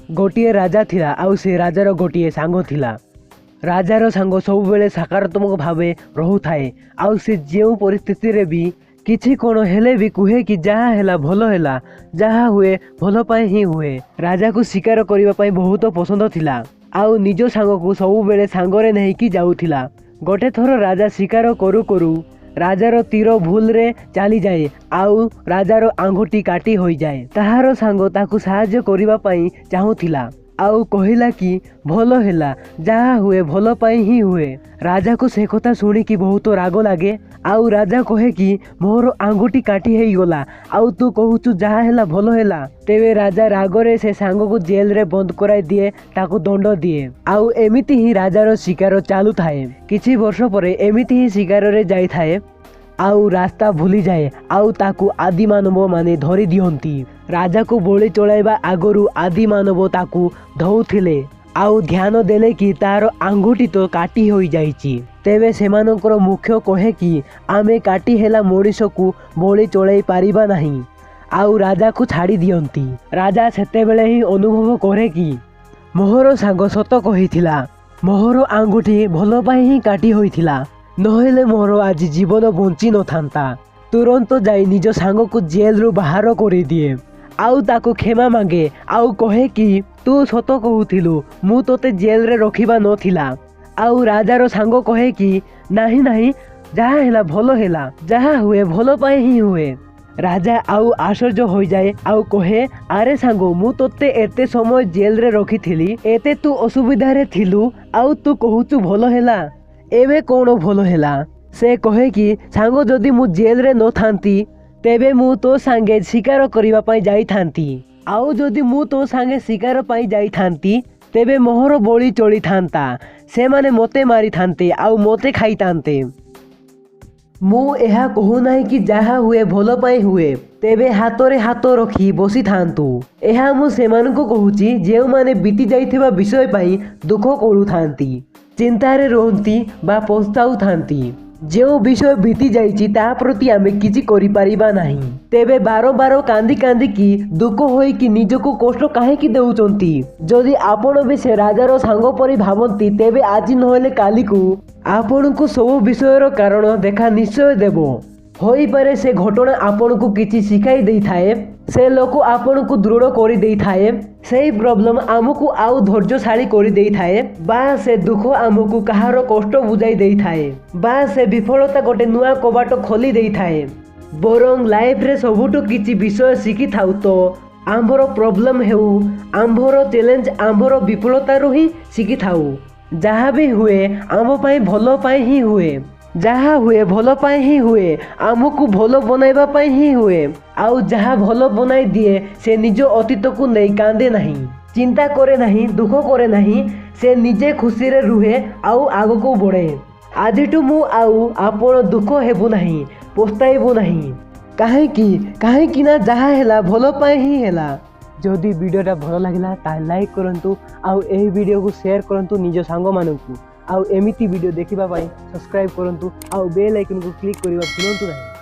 गोटे राजा थिला आउ से राजार गोटे सांग थिला। राजार सांग सब बेले सकारात्मक भाव रोथाए आउ से जो परिस्थिति रे भी किछि कोण हेले भी कुहे कि जहाँ हैला भल हैला, जहाँ हुए भल पाए ही हुए। राजा को शिकार करबा पाई बहुत पसंद थिला आउ निज सांग को सब बेले सांगरे नहीं कि जाउथिला। गोटे थर राजा शिकार करू करू राजार तीर भूल रे चली जाए आउ राजार आंगुठी काटी हो जाए। ताहार सांग ताकू साहाय्य करबा पाई चाहूथिला आउ कहिला कि भल हैला, जहाँ हुए भल पाई ही हुए। राजा को से कथा शुणी कि बहुत राग लगे आउ राजा कहे कि मोर आंगुठी काटी है गला आउ तू कहूचु जहाँ हैला भल हैला। तेबे राजा रागरे से सांग को जेल रे बंद कराई दिए, ताकू दंड दिए आउ एमिति ही राजार शिकार चालू थाए। किछि वर्ष परे एमिति ही शिकार रे जाई थाए आउ रास्ता भूली जाए आउ ताकू आदि मानव माने धरी दियंती। राजा को बलि चलाइबा आगरू आदि मानव ताकू धौथिले आउ ध्यान देले कि तार आंगुठी तो काटी हो जाइछि। तेबे सेमानकर मुख्य कहे कि आमे काटी हेला मनीष को बलि चलाई पारिबा नहीं आउ राजा को छाड़ी दियंती। राजा सेतेबेले ही अनुभव करे कि मोहर सांग सत कहिथिला, मोहर आंगुठी भल पाई ही काटी होइथिला, नहेले मोर आज जीवन बंची न थांता। तुरंत जाई निज सांग को जेल रु बाहर कर दिए आउ ताको क्षमा मांगे आउ कहे कि तू सत कहूथिलु, मु तोते जेल रे रखिबा नथिला। आउ राजार सांग कहे कि नाही नाही, जहाँ हैला भल हैला, जहाँ हुए भल पाए ही हुए। राजा आउ आश्चर्य हो जाए आउ कहे, अरे सांग मु तोते एते समय जेल रे रखिथिली, एते तू असुविधा रे थिलु आउ तू कहूचु भल हैला, एवे कौन भल हैला। से कहे कि सांग जदि मु जेल रे न थांती तेबे मु तो सांगे शिकार करिबा पाई जाई थांती आउ जदि मु तो सांगे शिकार पाई जाई थांती तेबे मोहर बलि चली थांता, से माने मते मारी थांते आउ मते खाई थांते। मु एहा कहू नाही कि जहाँ हुए भल पाई हुए, तेबे हाथ रे हाथ रखी बसी थांतु। एहा मु सेमानकु कहूची जेउ माने बीती जाइथिबा विषय पाई दुख करू थांती, चिंतारे रहंती बा पछताउ थांती। जो विषय बीती जाइछि ता प्रति आमे किछि करि परिबा नाही, तेबे बार बार कांदी कांदी कि दुख होई कि निजको कष्ट काहे कि देउचंती। जदि आपण भी से राजार सांग परि भाबंती तेबे आज नहेले काली को आपण को सब विषयर कारण देखा निश्चय देबो। होई पारे से घटना आपण को किछि शिखाई देई थाए, से लोक आपण को दृढ़ करि देई थाए, सेही प्रॉब्लम आमको आउ धैर्यशाली करि देई थाए, बा से दुख आमको कहार कष्ट बुझाई देई थाए, बा से विफलता गोटे नुआ कबाट खोली देई थाए। बरং लाइफ रे सबुटो किछि विषय शिखि थाउ तो आंभर प्रॉब्लम हेउ, आंभर चैलेंज, आंभर विफलता रु ही शिखि थाउ। जहाँ भी हुए आम पाई भल पाई ही हुए, जहाँ हुए भल पाई ही हुए, आमको भल बनाइबा पाई ही हुए। आउ जहाँ भल बनाई दिए से निज अतीत को नहीं कांदे नहीं, चिंता करे नहीं, दुख करे नहीं, से निजे खुशी रे रुहे आउ आग को बढ़े। आजिठू मु आउ आपण दुख हेबु नहीं, पछताइबु नहीं, काहेकि ना जहाँ हैला भल पाई ही हैला। जदि वीडियोटा भल लागिला ता लाइक करंतु आउ एही वीडियो को शेयर करंतु निज सांग मानकु आउ एमिति वीडियो देखिबा पाई सब्सक्राइब करंतु आउ बेल आइकन को क्लिक करिबा भूलंतु नहीं।